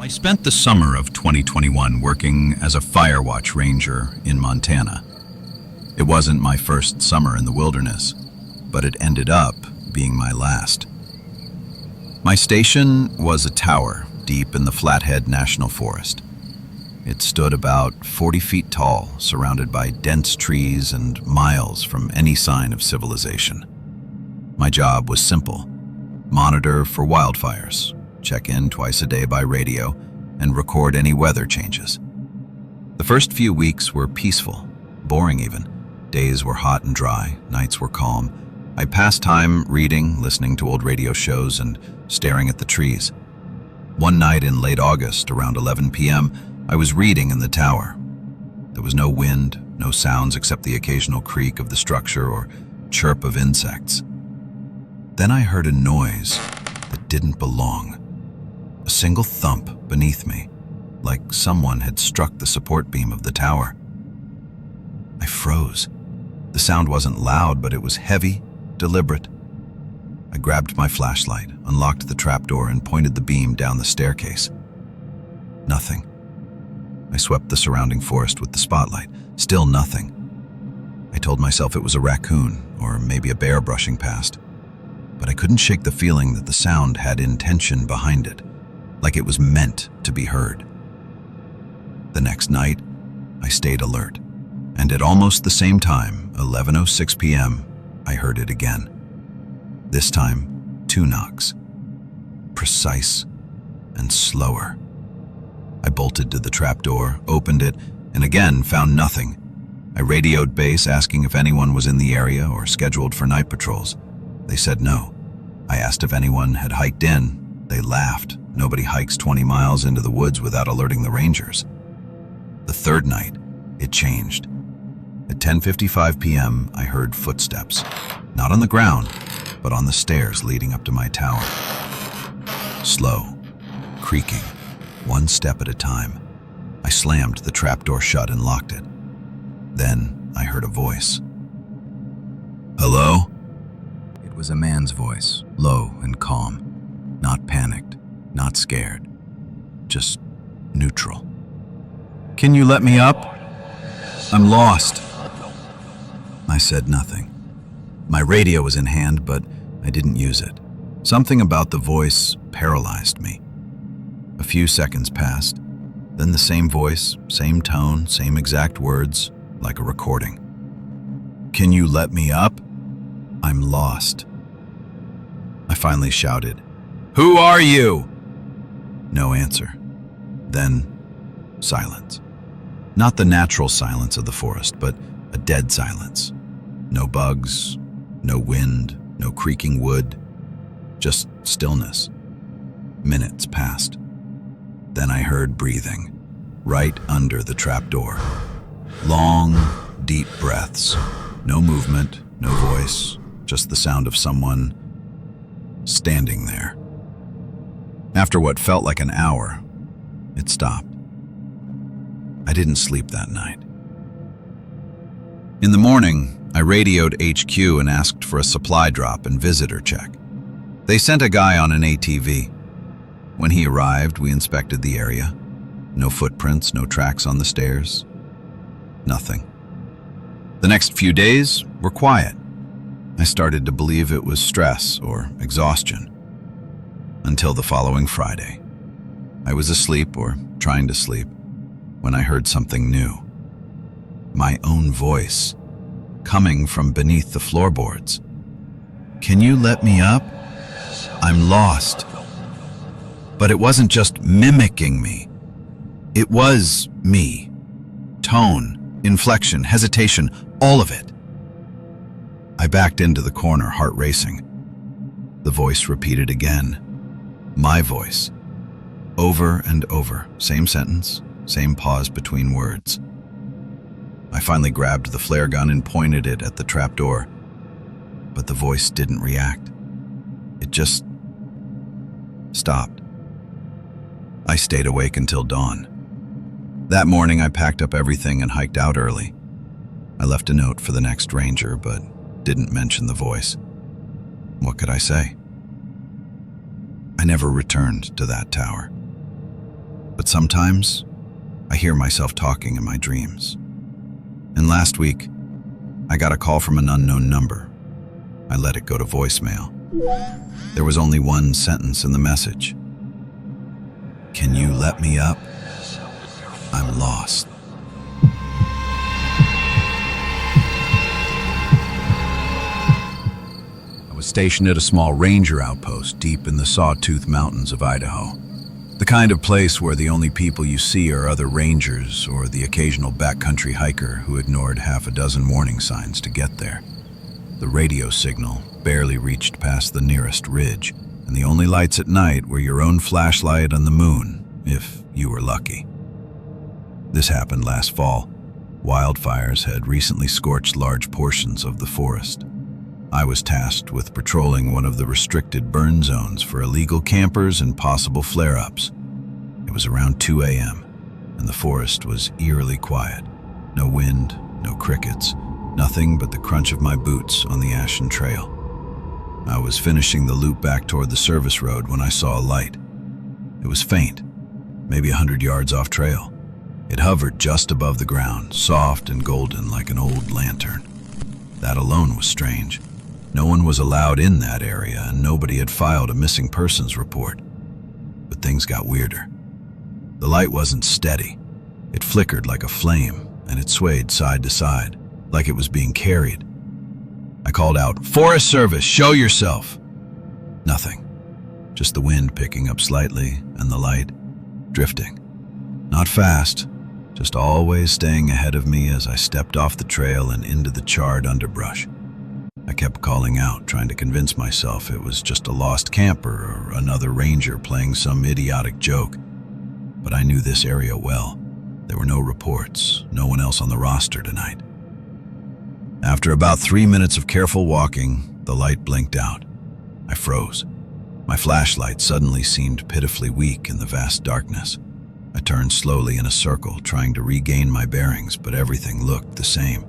I spent the summer of 2021 working as a fire watch ranger in Montana. It wasn't my first summer in the wilderness, but it ended up being my last. My station was a tower deep in the Flathead National Forest. It stood about 40 feet tall, surrounded by dense trees and miles from any sign of civilization. My job was simple: monitor for wildfires, check in twice a day by radio, and record any weather changes. The first few weeks were peaceful, boring even. Days were hot and dry, nights were calm. I passed time reading, listening to old radio shows, and staring at the trees. One night in late August, around 11 p.m., I was reading in the tower. There was no wind, no sounds except the occasional creak of the structure or chirp of insects. Then I heard a noise that didn't belong. A single thump beneath me, like someone had struck the support beam of the tower. I froze. The sound wasn't loud, but it was heavy, deliberate. I grabbed my flashlight, unlocked the trapdoor, and pointed the beam down the staircase. Nothing. I swept the surrounding forest with the spotlight. Still nothing. I told myself it was a raccoon, or maybe a bear brushing past. But I couldn't shake the feeling that the sound had intention behind it, like it was meant to be heard. The next night, I stayed alert, and at almost the same time, 11:06 p.m., I heard it again. This time, 2 knocks. Precise and slower. I bolted to the trapdoor, opened it, and again found nothing. I radioed base asking if anyone was in the area or scheduled for night patrols. They said no. I asked if anyone had hiked in. They laughed. Nobody hikes 20 miles into the woods without alerting the rangers. The third night, it changed. At 10:55 p.m., I heard footsteps, not on the ground, but on the stairs leading up to my tower. Slow, creaking, one step at a time. I slammed the trapdoor shut and locked it. Then I heard a voice. "Hello?" It was a man's voice, low and calm, not panicked, not scared, just neutral. "Can you let me up? I'm lost." I said nothing. My radio was in hand, but I didn't use it. Something about the voice paralyzed me. A few seconds passed, then the same voice, same tone, same exact words, like a recording. "Can you let me up? I'm lost." I finally shouted, "Who are you?" No answer. Then silence. Not the natural silence of the forest, but a dead silence. No bugs, no wind, no creaking wood, just stillness. Minutes passed. Then I heard breathing, right under the trapdoor. Long, deep breaths. No movement, no voice, just the sound of someone standing there. After what felt like an hour, it stopped. I didn't sleep that night. In the morning, I radioed HQ and asked for a supply drop and visitor check. They sent a guy on an ATV. When he arrived, we inspected the area. No footprints, no tracks on the stairs. Nothing. The next few days were quiet. I started to believe it was stress or exhaustion. Until the following Friday. I was asleep, or trying to sleep, when I heard something new. My own voice, coming from beneath the floorboards. "Can you let me up? I'm lost." But it wasn't just mimicking me. It was me. Tone, inflection, hesitation, all of it. I backed into the corner, heart racing. The voice repeated again. My voice. Over and over, same sentence, same pause between words. I finally grabbed the flare gun and pointed it at the trapdoor, but the voice didn't react. It just stopped. I stayed awake until dawn. That morning, I packed up everything and hiked out early. I left a note for the next ranger, but didn't mention the voice. What could I say? I never returned to that tower. But sometimes, I hear myself talking in my dreams. And last week, I got a call from an unknown number. I let it go to voicemail. There was only one sentence in the message. Can you let me up? I'm lost. I was stationed at a small ranger outpost deep in the Sawtooth Mountains of Idaho. The kind of place where the only people you see are other rangers or the occasional backcountry hiker who ignored half a dozen warning signs to get there. The radio signal barely reached past the nearest ridge, and the only lights at night were your own flashlight and the moon, if you were lucky. This happened last fall. Wildfires had recently scorched large portions of the forest. I was tasked with patrolling one of the restricted burn zones for illegal campers and possible flare-ups. It was around 2 a.m., and the forest was eerily quiet. No wind, no crickets, nothing but the crunch of my boots on the ashen trail. I was finishing the loop back toward the service road when I saw a light. It was faint, maybe 100 yards off trail. It hovered just above the ground, soft and golden like an old lantern. That alone was strange. No one was allowed in that area, and nobody had filed a missing persons report. But things got weirder. The light wasn't steady. It flickered like a flame, and it swayed side to side, like it was being carried. I called out, "Forest Service, show yourself!" Nothing. Just the wind picking up slightly, and the light drifting. Not fast, just always staying ahead of me as I stepped off the trail and into the charred underbrush. I kept calling out, trying to convince myself it was just a lost camper or another ranger playing some idiotic joke. But I knew this area well. There were no reports, no one else on the roster tonight. After about 3 minutes of careful walking, the light blinked out. I froze. My flashlight suddenly seemed pitifully weak in the vast darkness. I turned slowly in a circle, trying to regain my bearings, but everything looked the same.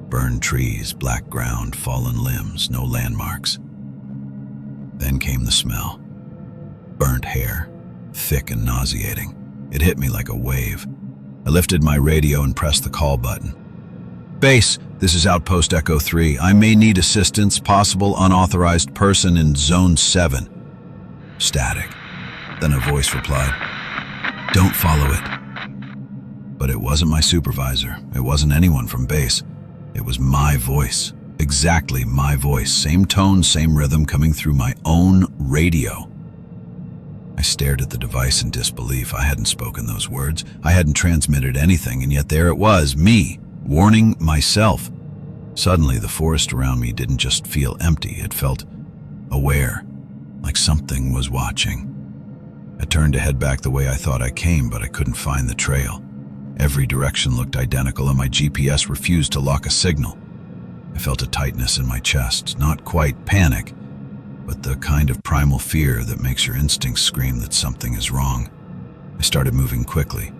Burned trees, black ground, fallen limbs, no landmarks. Then came the smell. Burnt hair, thick and nauseating. It hit me like a wave. I lifted my radio and pressed the call button. "Base, this is Outpost Echo 3. I may need assistance, possible unauthorized person in Zone 7. Static. Then a voice replied, "Don't follow it." But it wasn't my supervisor. It wasn't anyone from base. It was my voice. Exactly my voice. Same tone, same rhythm coming through my own radio. I stared at the device in disbelief. I hadn't spoken those words. I hadn't transmitted anything, and yet there it was, me, warning myself. Suddenly, the forest around me didn't just feel empty. It felt aware, like something was watching. I turned to head back the way I thought I came, but I couldn't find the trail. Every direction looked identical, and my GPS refused to lock a signal. I felt a tightness in my chest, not quite panic, but the kind of primal fear that makes your instincts scream that something is wrong. I started moving quickly,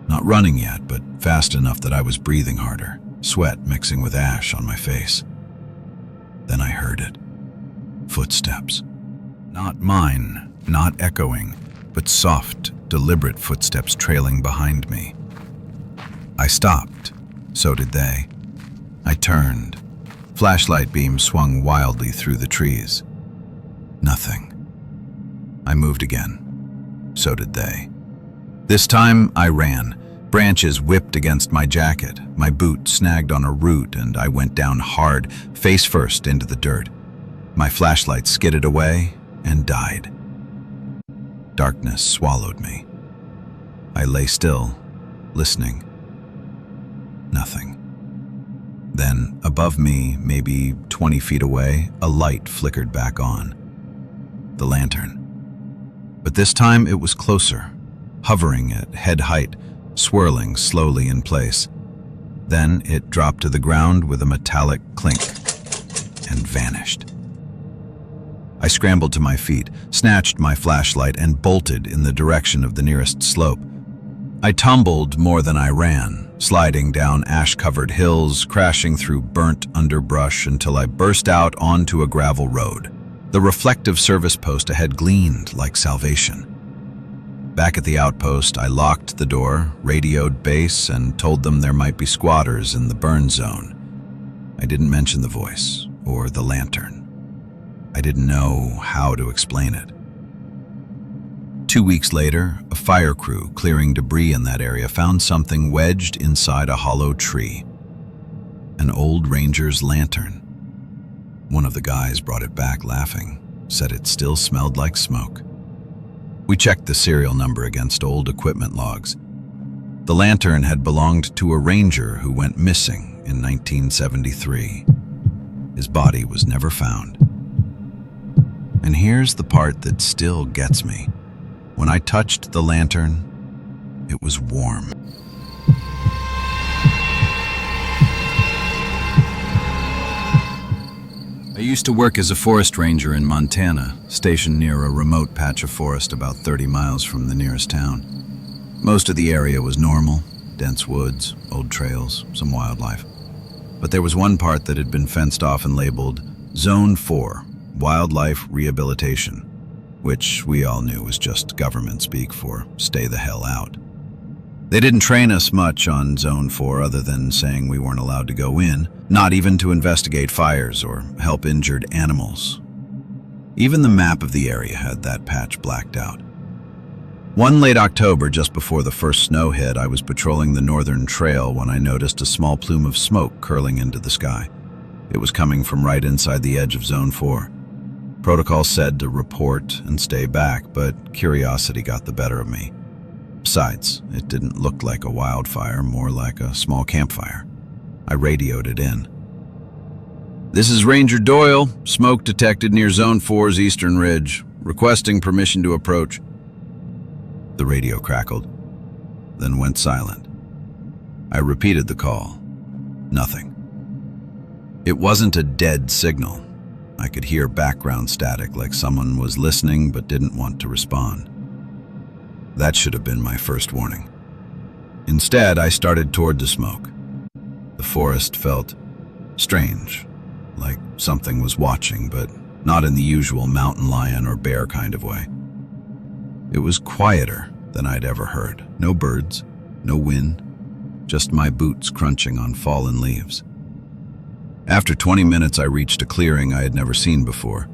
not running yet, but fast enough that I was breathing harder, sweat mixing with ash on my face. Then I heard it. Footsteps. Not mine, not echoing, but soft, deliberate footsteps trailing behind me. I stopped. So did they. I turned. Flashlight beam swung wildly through the trees. Nothing. I moved again. So did they. This time, I ran. Branches whipped against my jacket. My boot snagged on a root, and I went down hard, face first into the dirt. My flashlight skidded away and died. Darkness swallowed me. I lay still, listening. Nothing. Then, above me, maybe 20 feet away, a light flickered back on. The lantern. But this time it was closer, hovering at head height, swirling slowly in place. Then it dropped to the ground with a metallic clink and vanished. I scrambled to my feet, snatched my flashlight, and bolted in the direction of the nearest slope. I tumbled more than I ran, sliding down ash-covered hills, crashing through burnt underbrush until I burst out onto a gravel road. The reflective service post ahead gleamed like salvation. Back at the outpost, I locked the door, radioed base, and told them there might be squatters in the burn zone. I didn't mention the voice or the lantern. I didn't know how to explain it. 2 weeks later, a fire crew clearing debris in that area found something wedged inside a hollow tree. An old ranger's lantern. One of the guys brought it back laughing, said it still smelled like smoke. We checked the serial number against old equipment logs. The lantern had belonged to a ranger who went missing in 1973. His body was never found. And here's the part that still gets me. When I touched the lantern, it was warm. I used to work as a forest ranger in Montana, stationed near a remote patch of forest about 30 miles from the nearest town. Most of the area was normal, dense woods, old trails, some wildlife. But there was one part that had been fenced off and labeled Zone 4, Wildlife Rehabilitation, which we all knew was just government speak for stay the hell out. They didn't train us much on Zone 4 other than saying we weren't allowed to go in, not even to investigate fires or help injured animals. Even the map of the area had that patch blacked out. One late October, just before the first snow hit, I was patrolling the northern trail when I noticed a small plume of smoke curling into the sky. It was coming from right inside the edge of Zone 4. Protocol said to report and stay back, but curiosity got the better of me. Besides, it didn't look like a wildfire, more like a small campfire. I radioed it in. "This is Ranger Doyle. Smoke detected near Zone 4's eastern ridge. Requesting permission to approach." The radio crackled, then went silent. I repeated the call. Nothing. It wasn't a dead signal. I could hear background static, like someone was listening but didn't want to respond. That should have been my first warning. Instead, I started toward the smoke. The forest felt strange, like something was watching, but not in the usual mountain lion or bear kind of way. It was quieter than I'd ever heard. No birds, no wind, just my boots crunching on fallen leaves. After 20 minutes, I reached a clearing I had never seen before.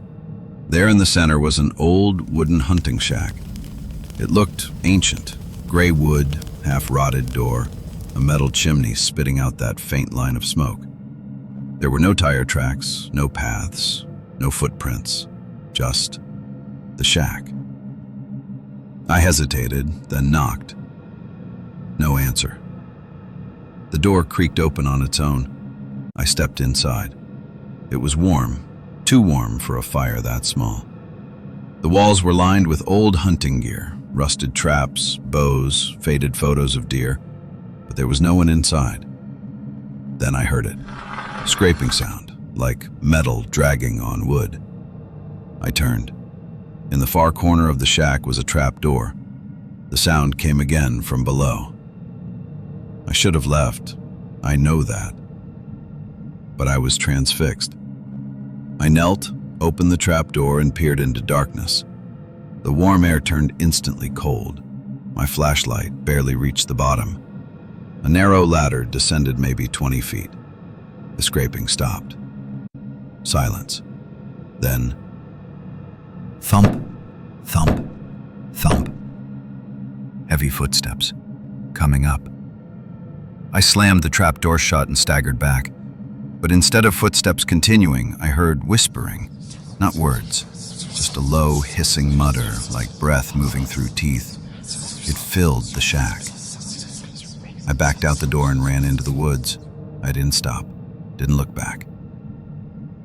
There in the center was an old wooden hunting shack. It looked ancient, gray wood, half-rotted door, a metal chimney spitting out that faint line of smoke. There were no tire tracks, no paths, no footprints, just the shack. I hesitated, then knocked. No answer. The door creaked open on its own. I stepped inside. It was warm, too warm for a fire that small. The walls were lined with old hunting gear, rusted traps, bows, faded photos of deer, but there was no one inside. Then I heard it. Scraping sound, like metal dragging on wood. I turned. In the far corner of the shack was a trap door. The sound came again from below. I should have left. I know that. But I was transfixed. I knelt, opened the trap door, and peered into darkness. The warm air turned instantly cold. My flashlight barely reached the bottom. A narrow ladder descended maybe 20 feet. The scraping stopped. Silence. Then, thump, thump, thump. Heavy footsteps, coming up. I slammed the trap door shut and staggered back. But instead of footsteps continuing, I heard whispering, not words, just a low, hissing mutter like breath moving through teeth. It filled the shack. I backed out the door and ran into the woods. I didn't stop, didn't look back.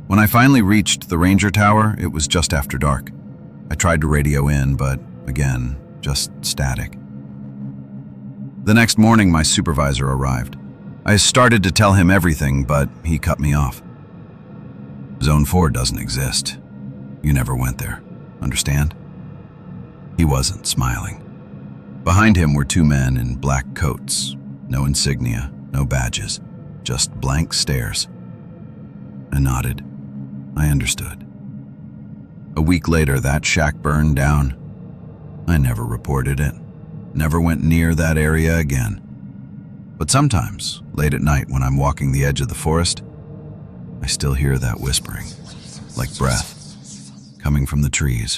When I finally reached the ranger tower, it was just after dark. I tried to radio in, but again, just static. The next morning, my supervisor arrived. I started to tell him everything, but he cut me off. Zone 4 doesn't exist. You never went there. Understand? He wasn't smiling. Behind him were two men in black coats. No insignia, no badges, just blank stares. I nodded. I understood. A week later, that shack burned down. I never reported it. Never went near that area again. But sometimes, late at night when I'm walking the edge of the forest, I still hear that whispering, like breath, coming from the trees.